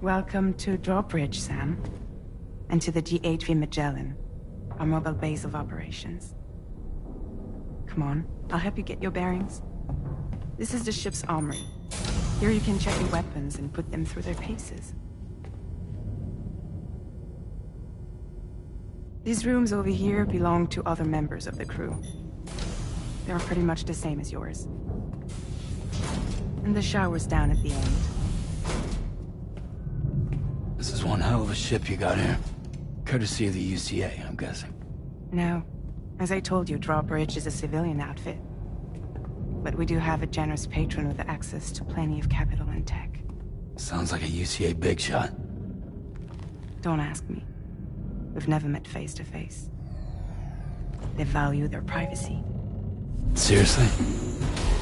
Welcome to Drawbridge, Sam. And to the DHV Magellan, our mobile base of operations. Come on, I'll help you get your bearings. This is the ship's armory. Here you can check your weapons and put them through their paces. These rooms over here belong to other members of the crew. They're pretty much the same as yours. And the shower's down at the end. This is one hell of a ship you got here. Courtesy of the UCA, I'm guessing. No. As I told you, Drawbridge is a civilian outfit. But we do have a generous patron with access to plenty of capital and tech. Sounds like a UCA big shot. Don't ask me. We've never met face to face. They value their privacy. Seriously?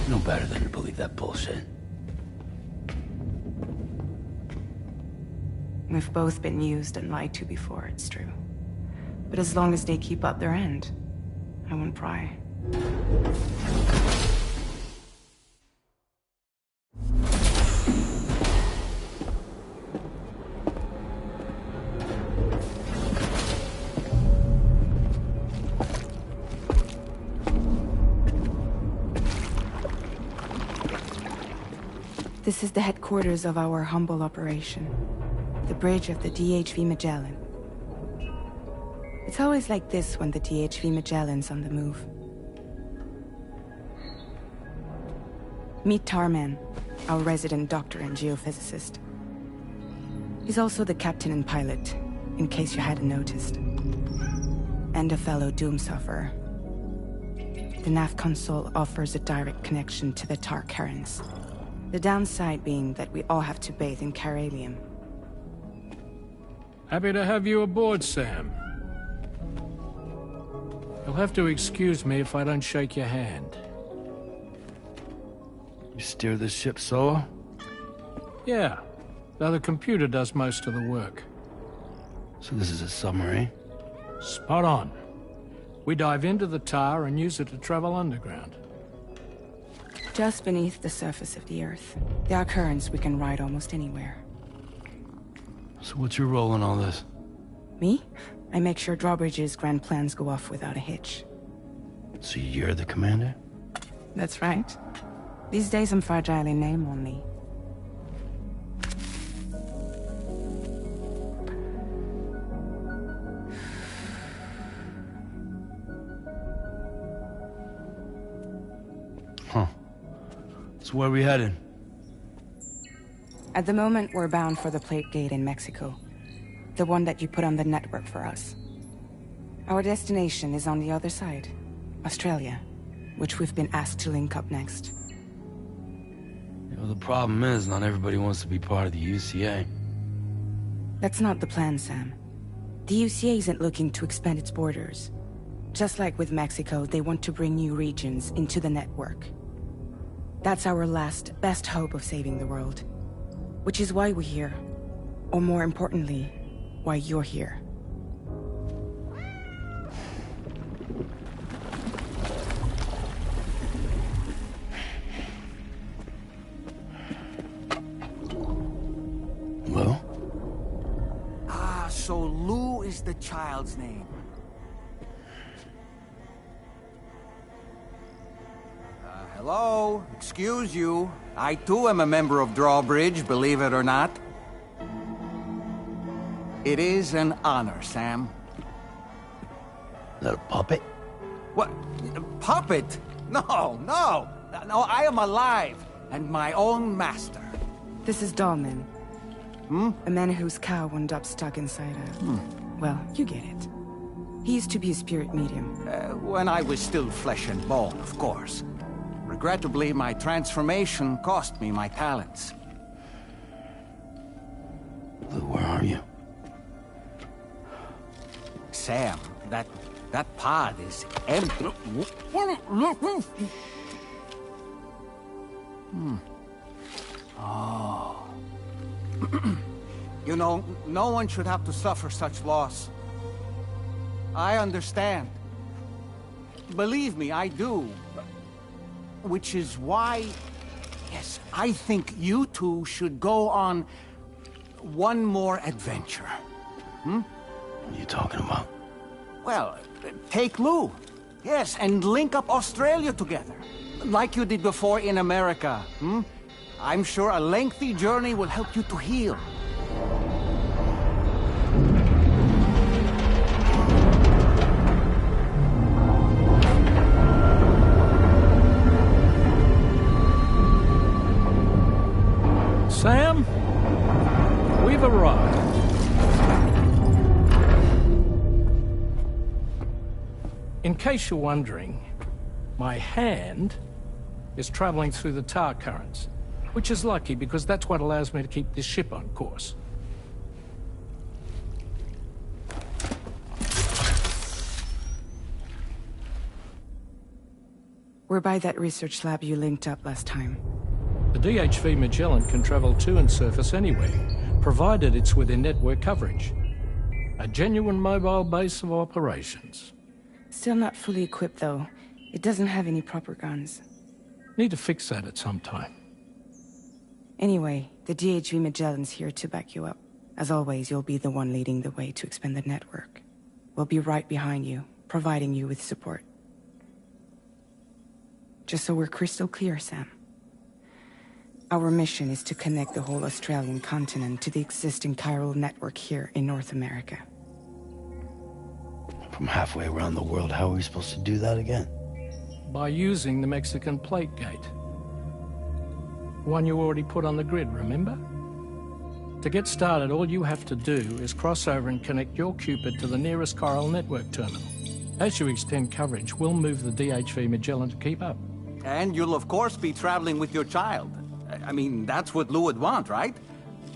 No better than to believe that bullshit. We've both been used and lied to before, it's true. But as long as they keep up their end, I won't pry. This is the headquarters of our humble operation. The bridge of the DHV Magellan. It's always like this when the DHV Magellan's on the move. Meet Tarman, our resident doctor and geophysicist. He's also the captain and pilot, in case you hadn't noticed. And a fellow doom sufferer. The nav console offers a direct connection to the tar currents. The downside being that we all have to bathe in caralium. Happy to have you aboard, Sam. You'll have to excuse me if I don't shake your hand. You steer this ship solo? Yeah, though the computer does most of the work. So this is a submarine? Spot on. We dive into the tar and use it to travel underground. Just beneath the surface of the Earth, there are currents we can ride almost anywhere. So what's your role in all this? Me? I make sure Drawbridge's grand plans go off without a hitch. So you're the commander? That's right. These days I'm fragile in name only. Huh. So where are we headed? At the moment, we're bound for the Plate Gate in Mexico. The one that you put on the network for us. Our destination is on the other side, Australia, which we've been asked to link up next. You know, the problem is, not everybody wants to be part of the UCA. That's not the plan, Sam. The UCA isn't looking to expand its borders. Just like with Mexico, they want to bring new regions into the network. That's our last, best hope of saving the world. Which is why we're here. Or more importantly, why you're here. Lou? Ah, so Lou is the child's name. Hello? Excuse you. I too am a member of Drawbridge, believe it or not. It is an honor, Sam. Is that a puppet? What? A puppet? No, no. No, I am alive, and my own master. This is Dahlman. A man whose cow wound up stuck inside a... Well, you get it. He used to be a spirit medium. When I was still flesh and bone, of course. Regrettably, my transformation cost me my talents. Lou, where are you? Sam, that pod is empty. Oh. You know, no one should have to suffer such loss. I understand. Believe me, I do. Which is why, yes, I think you two should go on one more adventure. What are you talking about? Well, take Lou. Yes, and link up Australia together. Like you did before in America, I'm sure a lengthy journey will help you to heal. Sam, we've arrived. In case you're wondering, my hand is traveling through the tar currents, which is lucky because that's what allows me to keep this ship on course. We're by that research lab you linked up last time. The DHV Magellan can travel to and surface anywhere, provided it's within network coverage. A genuine mobile base of operations. Still not fully equipped, though. It doesn't have any proper guns. Need to fix that at some time. Anyway, the DHV Magellan's here to back you up. As always, you'll be the one leading the way to expand the network. We'll be right behind you, providing you with support. Just so we're crystal clear, Sam. Our mission is to connect the whole Australian continent to the existing chiral network here in North America. From halfway around the world, how are we supposed to do that again? By using the Mexican plate gate. One you already put on the grid, remember? To get started, all you have to do is cross over and connect your Cupid to the nearest chiral network terminal. As you extend coverage, we'll move the DHV Magellan to keep up. And you'll of course be traveling with your child. I mean, that's what Lou would want, right?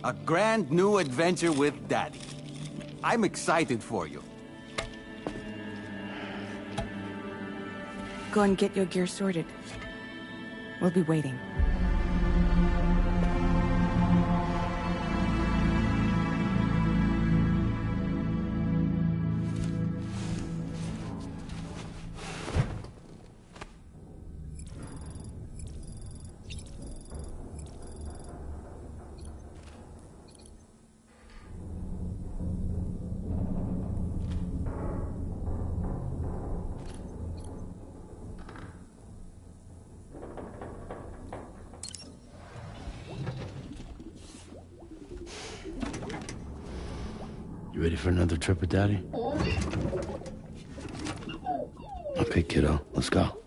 A grand new adventure with Daddy. I'm excited for you. Go and get your gear sorted. We'll be waiting. You ready for another trip with Daddy? Okay, kiddo, let's go.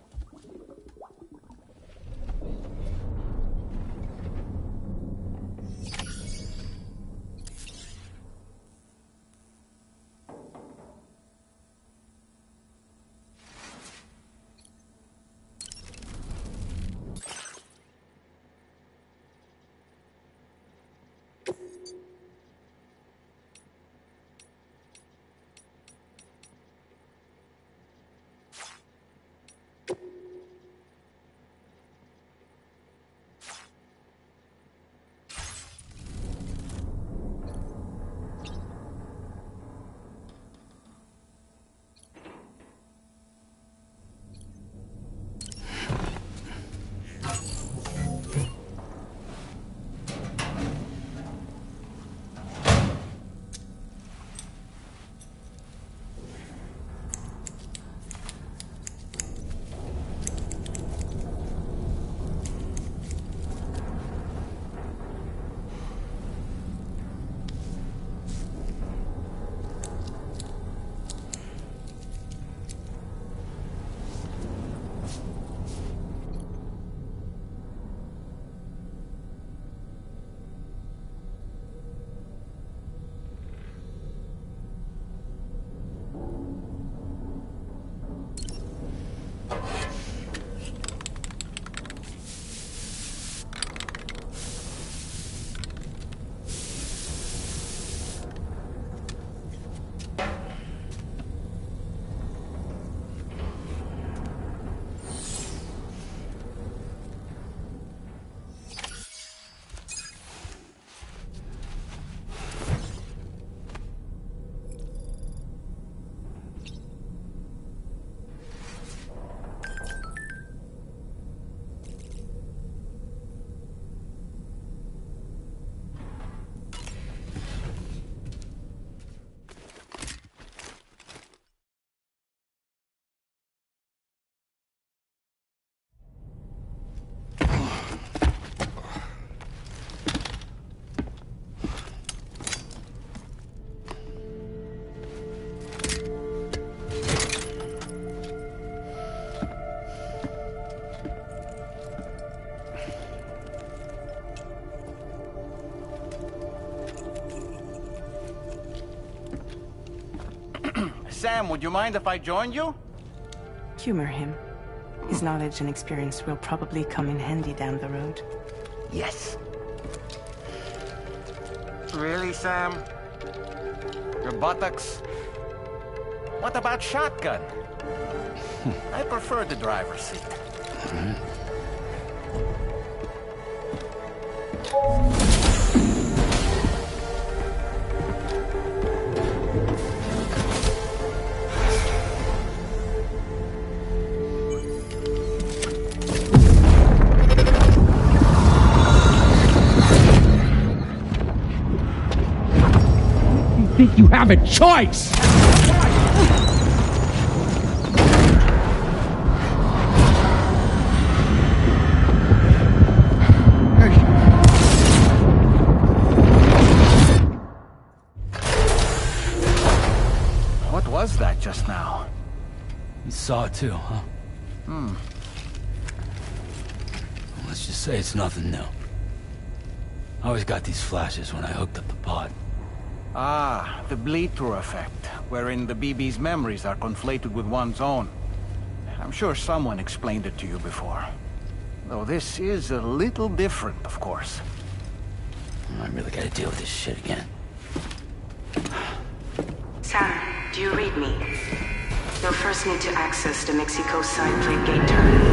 Sam, would you mind if I joined you? Humor him. His knowledge and experience will probably come in handy down the road. Yes. Really, Sam? Your buttocks? What about shotgun? I prefer the driver's seat. Think you have a choice? What was that just now? You saw it too, huh? Let's just say it's nothing new. I always got these flashes when I hooked up the pod. Ah, the bleed-through effect, wherein the BB's memories are conflated with one's own. I'm sure someone explained it to you before. Though this is a little different, of course. I really gotta deal with this shit again. Sam, do you read me? You'll first need to access the Mexico side plate gate terminal.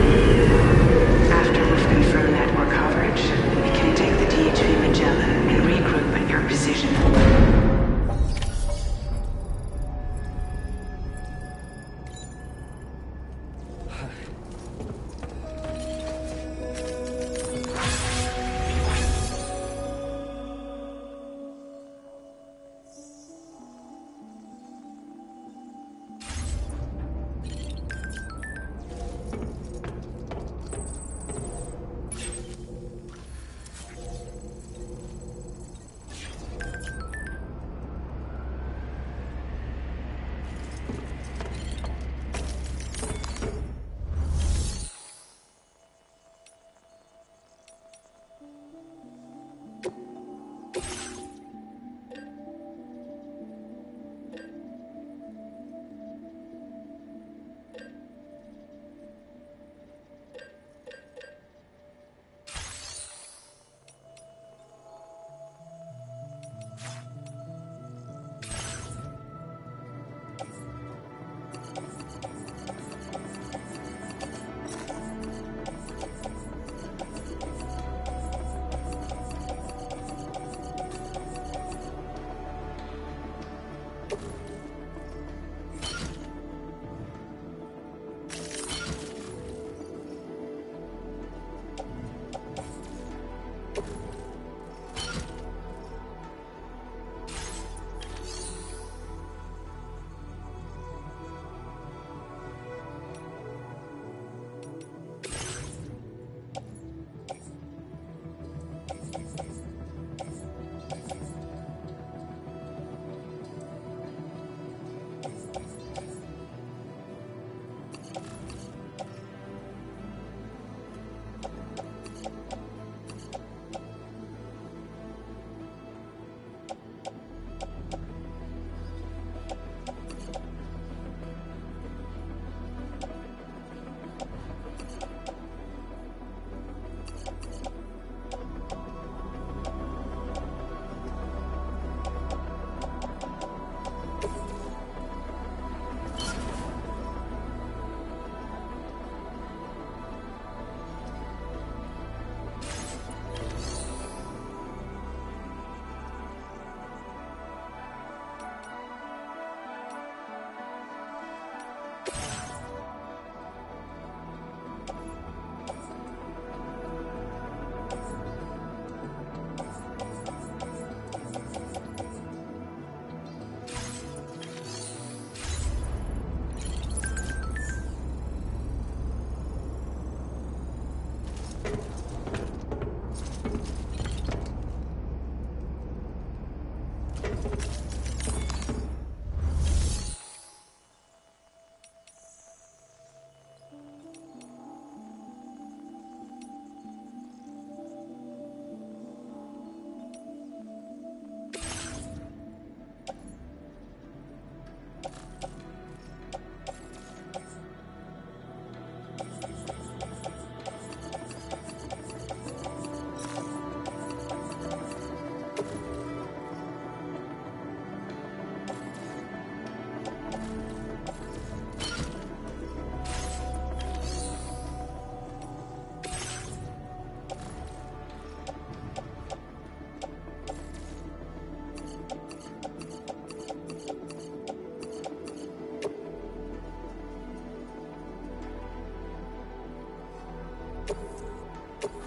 After we've confirmed network coverage, we can take the DHV Magellan and regroup at your position.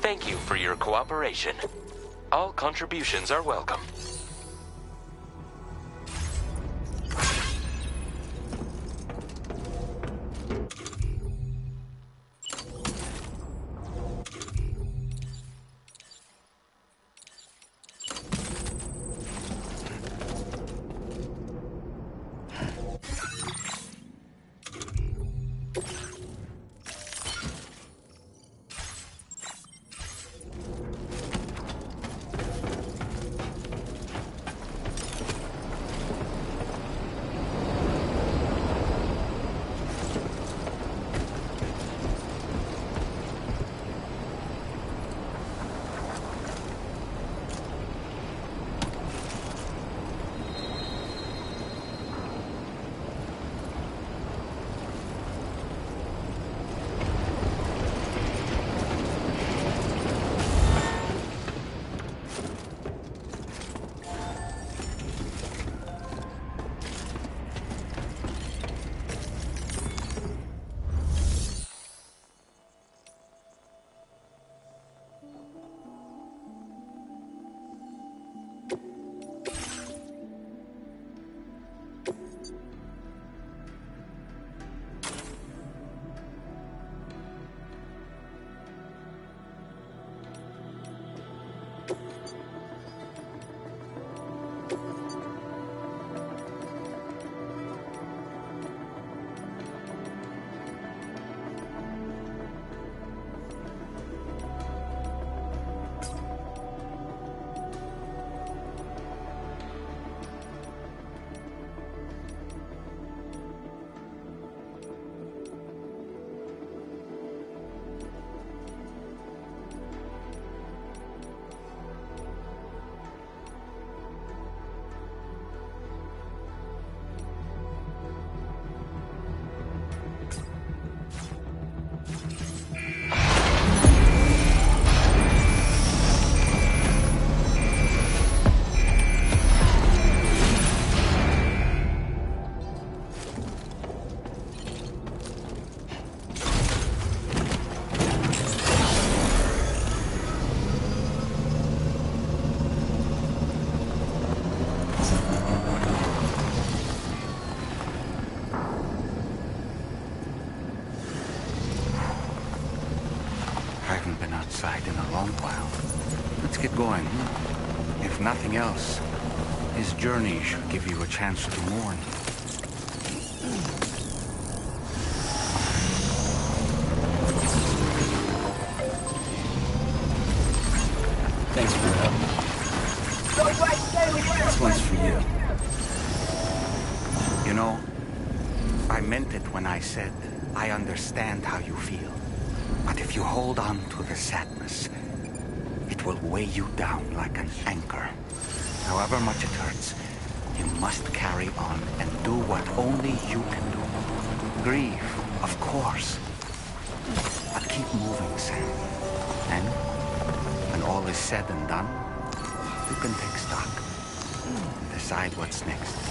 Thank you for your cooperation. All contributions are welcome. Outside in a long while. Let's get going. If nothing else, his journey should give you a chance to mourn. Thanks for your help. This one's for you. You know, I meant it when I said I understand how you feel. But if you hold on to the sadness, it will weigh you down like an anchor. However much it hurts, you must carry on and do what only you can do. Grieve, of course. But keep moving, Sam. And when all is said and done, you can take stock and decide what's next.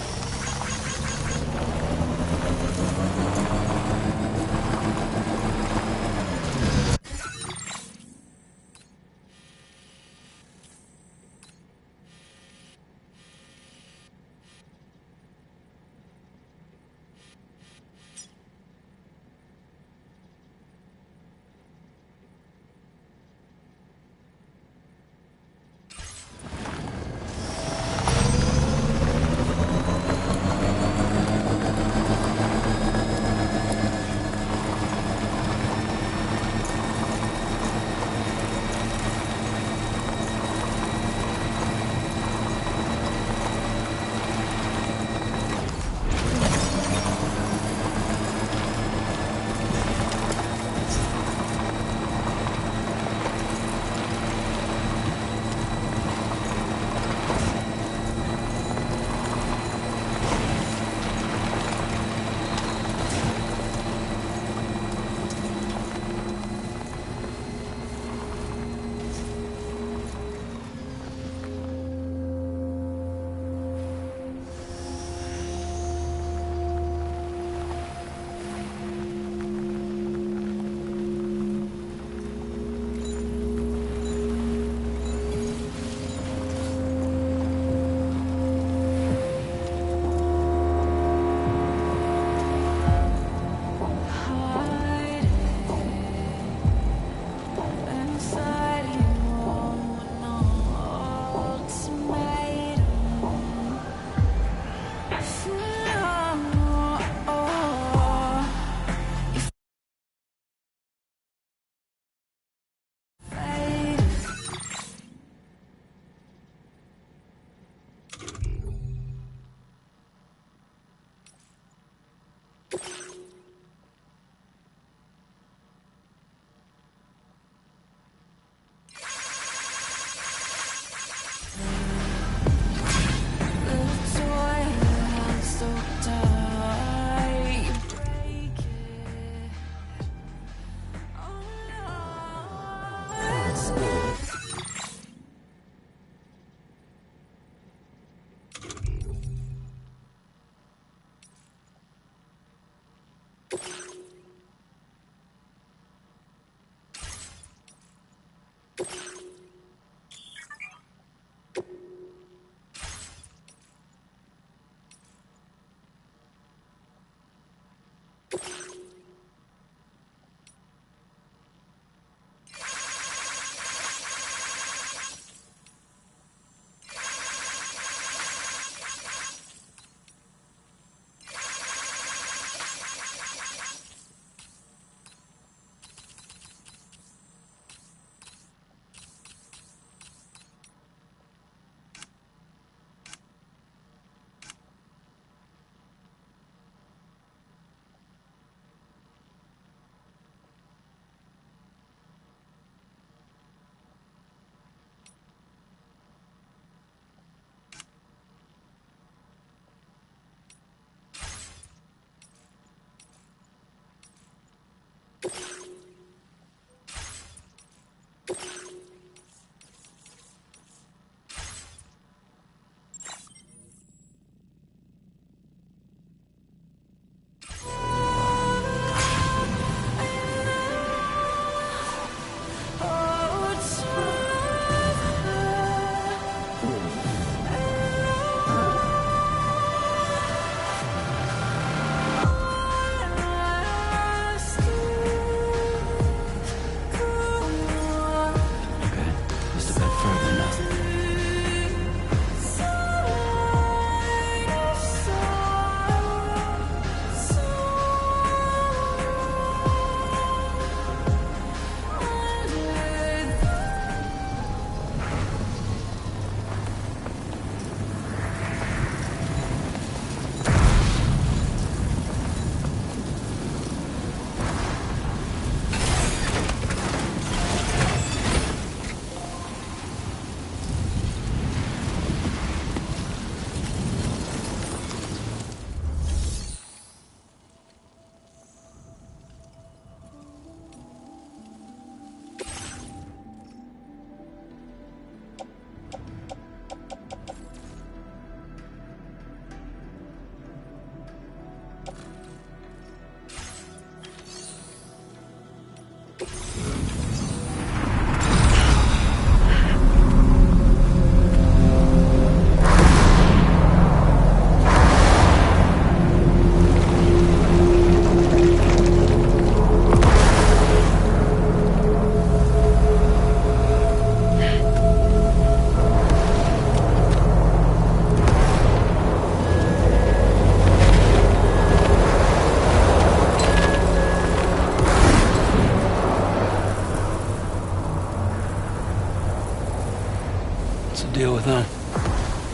Deal with them.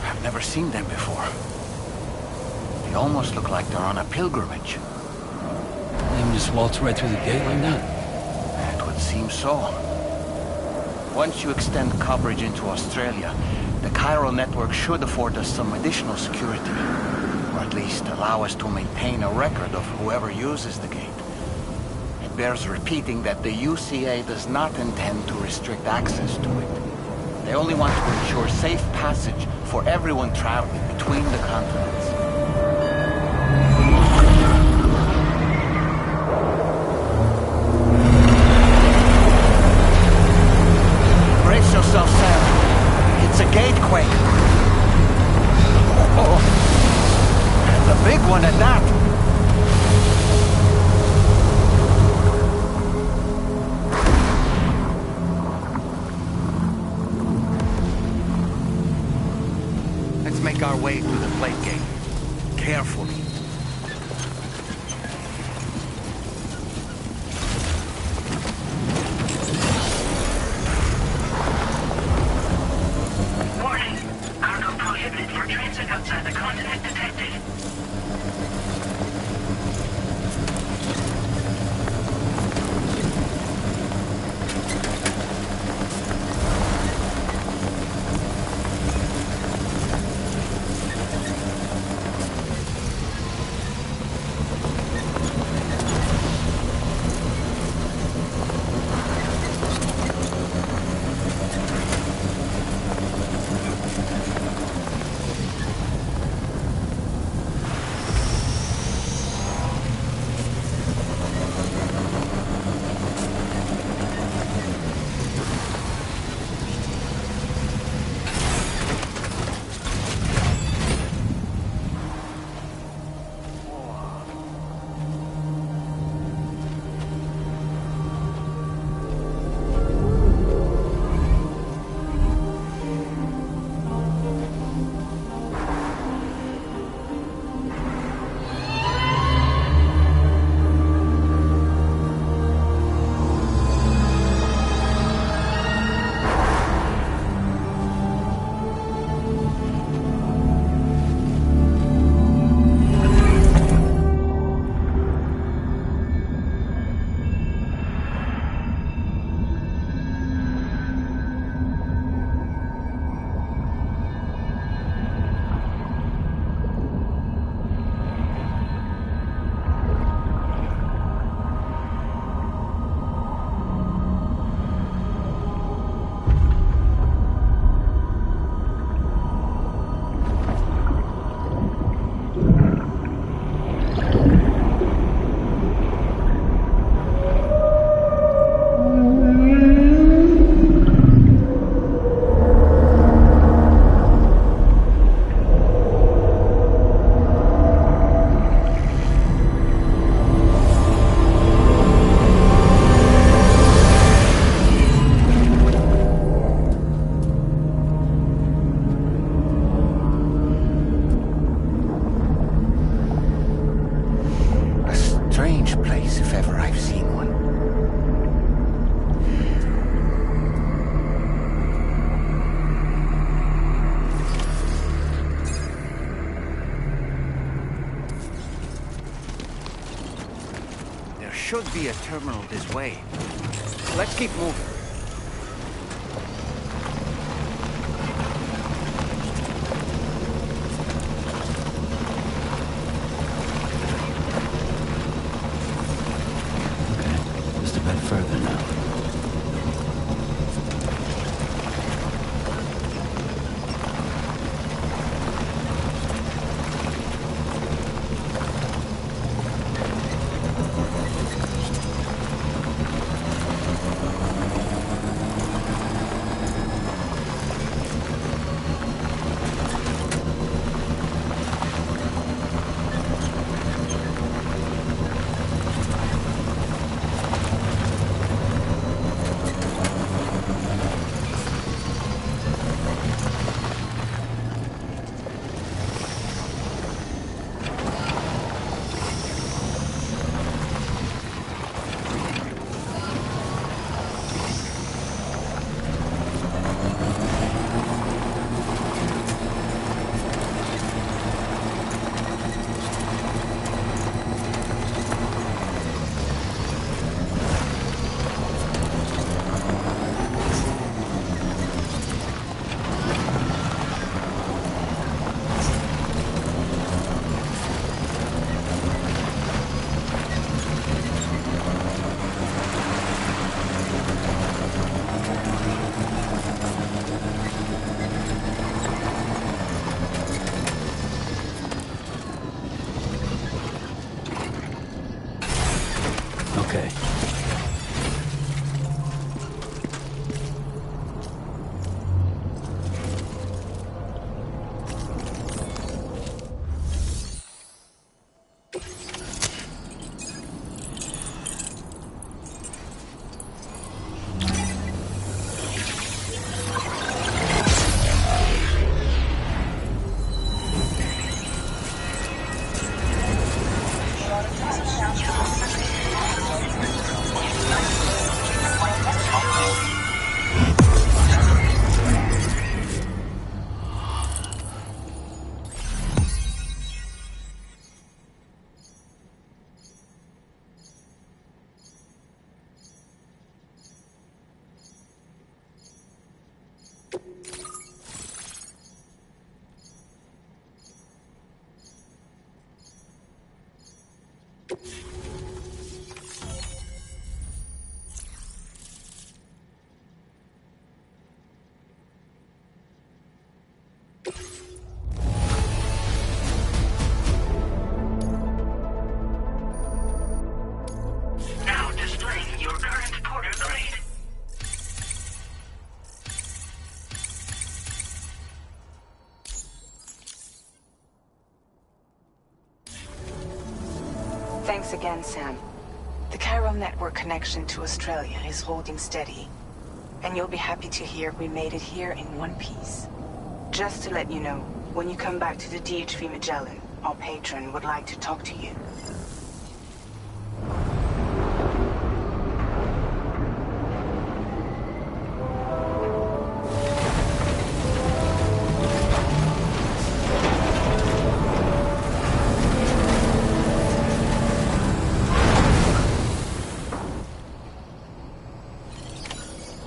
I've never seen them before. They almost look like they're on a pilgrimage. They can just waltz right through the gate like that? It would seem so. Once you extend coverage into Australia, the chiral network should afford us some additional security. Or at least allow us to maintain a record of whoever uses the gate. It bears repeating that the UCA does not intend to restrict access to it. They only want to ensure safe passage for everyone traveling between the continents. Brace yourself, Sam. It's a gatequake. Oh, and a big one at that. Make our way through the plate gate. Carefully. Warning! Cargo push prohibited for transit outside the continent detected. Strange place, if ever I've seen one. There should be a terminal this way. Let's keep moving. Just a bit further now. Now displaying your current porter grade. Thanks again, Sam. The chiral network connection to Australia is holding steady. And you'll be happy to hear we made it here in one piece. Just to let you know, when you come back to the DHV Magellan, our patron would like to talk to you.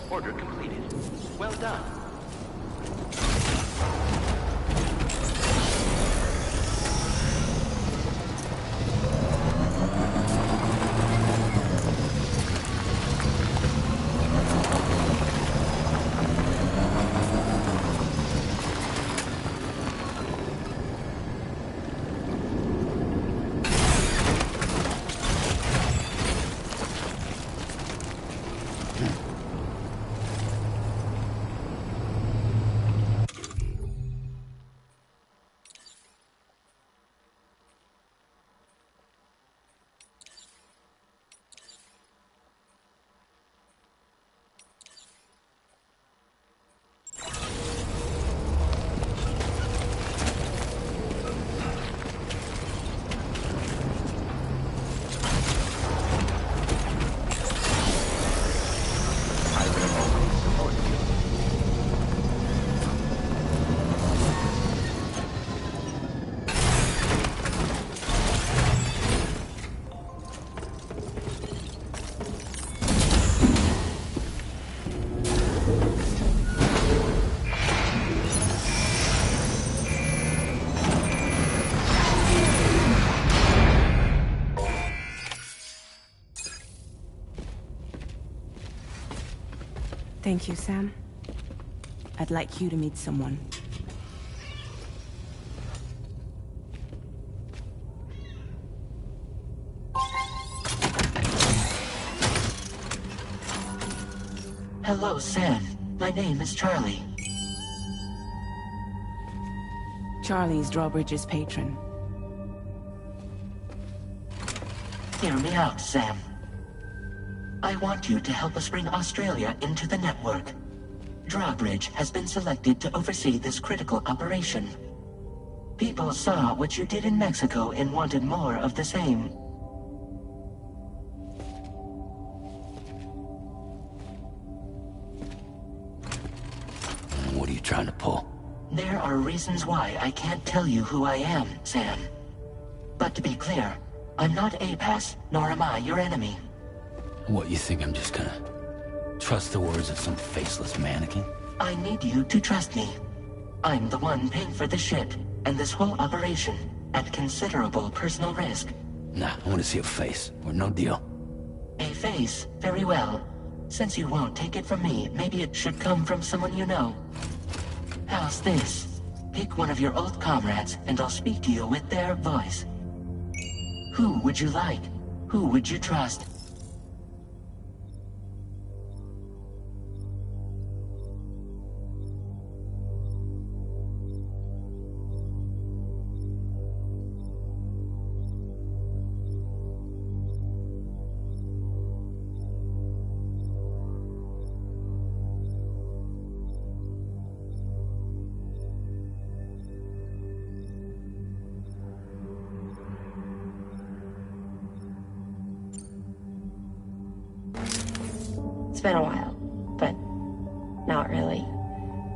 Order completed. Well done. Thank you, Sam. I'd like you to meet someone. Hello, Sam. My name is Charlie. Charlie's Drawbridge's patron. Hear me out, Sam. I want you to help us bring Australia into the network. Drawbridge has been selected to oversee this critical operation. People saw what you did in Mexico and wanted more of the same. What are you trying to pull? There are reasons why I can't tell you who I am, Sam. But to be clear, I'm not APAS, nor am I your enemy. What, you think I'm just gonna trust the words of some faceless mannequin? I need you to trust me. I'm the one paying for the ship and this whole operation at considerable personal risk. Nah, I want to see a face, or no deal. A face? Very well. Since you won't take it from me, maybe it should come from someone you know. How's this? Pick one of your old comrades, and I'll speak to you with their voice. Who would you like? Who would you trust? It's been a while, but not really.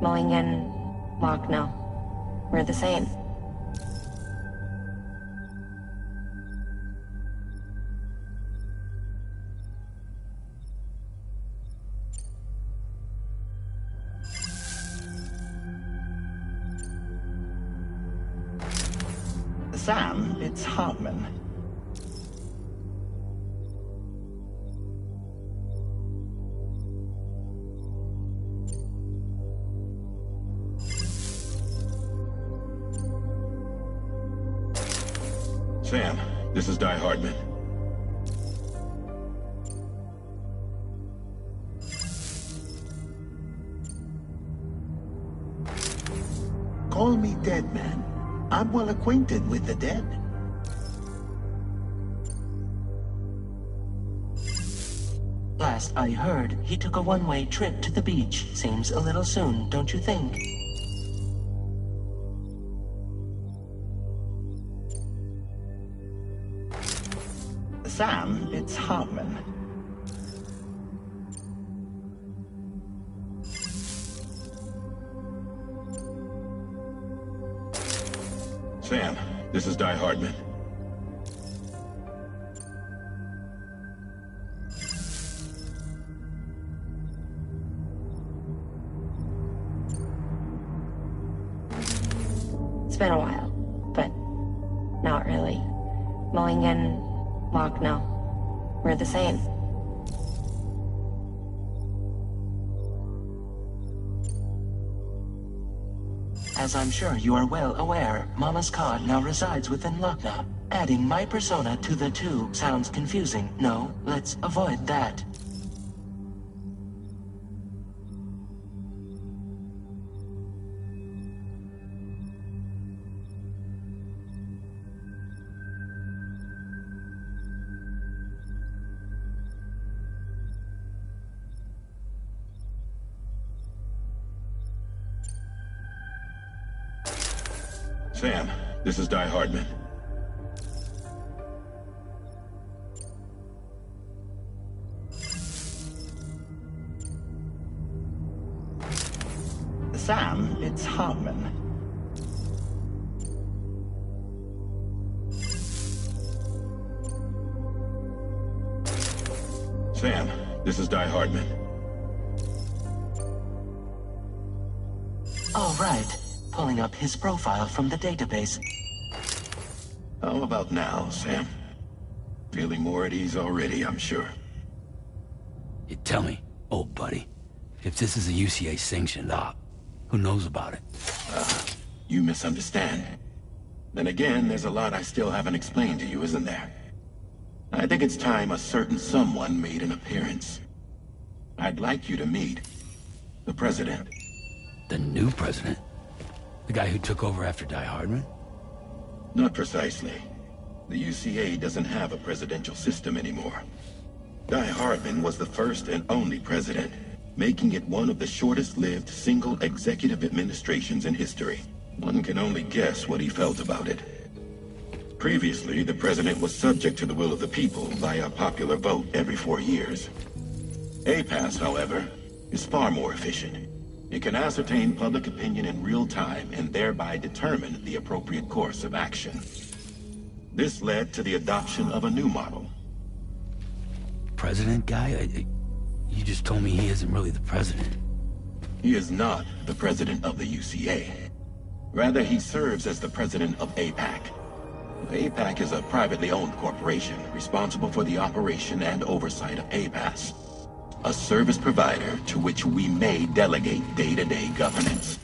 Mulligan, Locke, no. We're the same. Sam, it's Hartman. Sam, this is Di Hardman. Call me Dead Man. I'm well acquainted with the dead. Last I heard, he took a one-way trip to the beach. Seems a little soon, don't you think? Sam, it's Hardman. Sam, this is Di Hardman. It's been a while, but not really. Mulligan, Locke, no. We're the same. As I'm sure you are well aware, Mama's Khan now resides within Lochna. Adding my persona to the two sounds confusing. No, let's avoid that. Sam, this is Di Hardman. Sam, it's Hardman. Sam, this is Di Hardman. All right. Pulling up his profile from the database. How about now, Sam? Feeling more at ease already, I'm sure. You tell me, old buddy, if this is a UCA-sanctioned op, who knows about it? You misunderstand. Then again, there's a lot I still haven't explained to you, isn't there? I think it's time a certain someone made an appearance. I'd like you to meet the President. The new president? The guy who took over after Di Hardman? Not precisely. The UCA doesn't have a presidential system anymore. Di Hardman was the first and only president, making it one of the shortest-lived single executive administrations in history. One can only guess what he felt about it. Previously, the president was subject to the will of the people via popular vote every 4 years. APAS, however, is far more efficient. It can ascertain public opinion in real time and thereby determine the appropriate course of action. This led to the adoption of a new model. President guy? You just told me he isn't really the president. He is not the president of the UCA. Rather, he serves as the president of APAC. APAC is a privately owned corporation responsible for the operation and oversight of APAS. A service provider to which we may delegate day-to-day governance.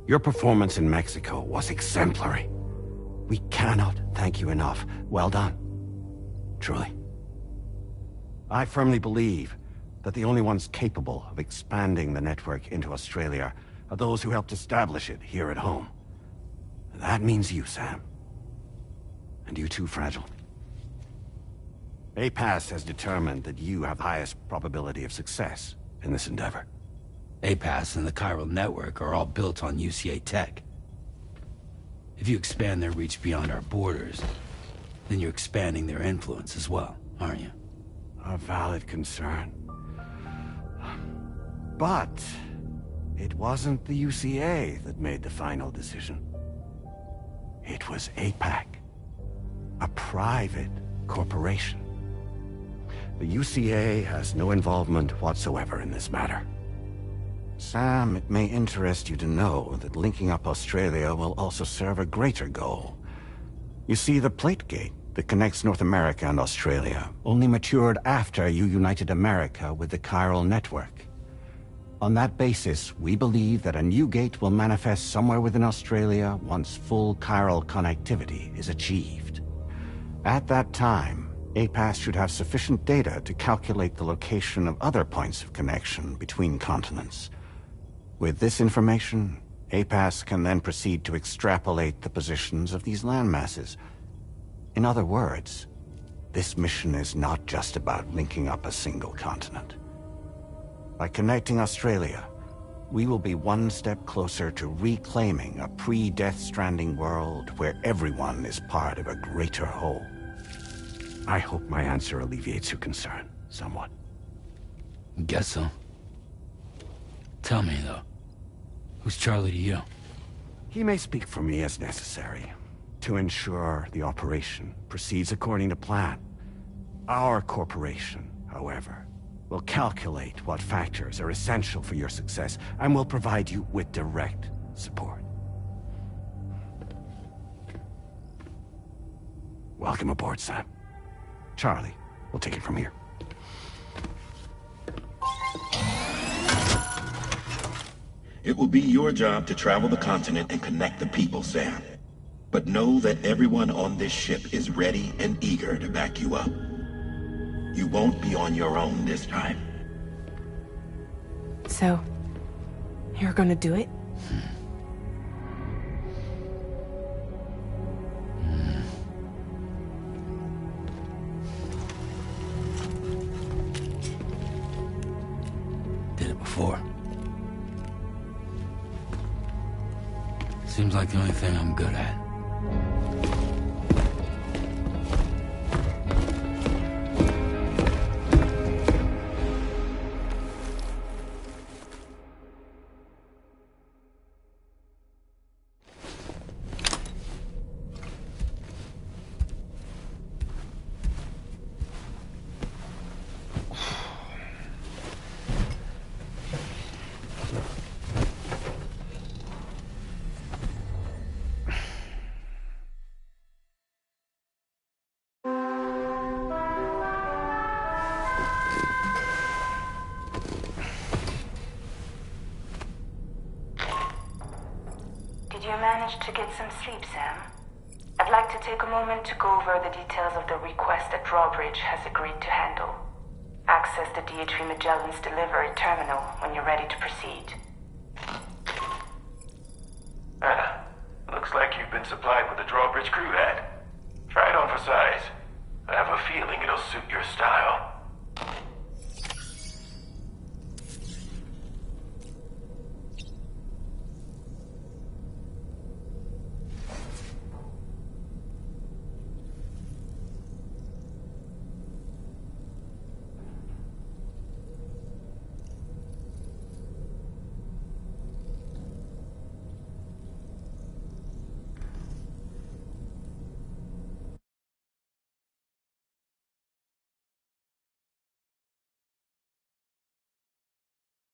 Your performance in Mexico was exemplary. We cannot thank you enough. Well done. Truly. I firmly believe that the only ones capable of expanding the network into Australia are those who helped establish it here at home. That means you, Sam. And you too, Fragile. APAS has determined that you have the highest probability of success in this endeavor. APAS and the Chiral Network are all built on UCA tech. If you expand their reach beyond our borders, then you're expanding their influence as well, aren't you? A valid concern. But it wasn't the UCA that made the final decision. It was APAC, a private corporation. The UCA has no involvement whatsoever in this matter. Sam, it may interest you to know that linking up Australia will also serve a greater goal. You see, the Plategate, that connects North America and Australia only matured after you united America with the chiral network. On that basis, we believe that a new gate will manifest somewhere within Australia once full chiral connectivity is achieved. At that time, APAS should have sufficient data to calculate the location of other points of connection between continents. With this information, APAS can then proceed to extrapolate the positions of these landmasses. In other words, this mission is not just about linking up a single continent. By connecting Australia, we will be one step closer to reclaiming a pre-Death Stranding world where everyone is part of a greater whole. I hope my answer alleviates your concern, somewhat. Guess so. Tell me, though, who's Charlie to you? He may speak for me as necessary, to ensure the operation proceeds according to plan. Our corporation, however, will calculate what factors are essential for your success, and will provide you with direct support. Welcome aboard, Sam. Charlie, we'll take it from here. It will be your job to travel the continent and connect the people, Sam. But know that everyone on this ship is ready and eager to back you up. You won't be on your own this time. So, you're gonna do it? Did it before. Seems like the only thing I'm good at. Did you manage to get some sleep, Sam? I'd like to take a moment to go over the details of the request that Drawbridge has agreed to handle. Access the DHV Magellan's delivery terminal when you're ready to proceed. Looks like you've been supplied with the Drawbridge crew hat. Try it on for size. I have a feeling it'll suit your style.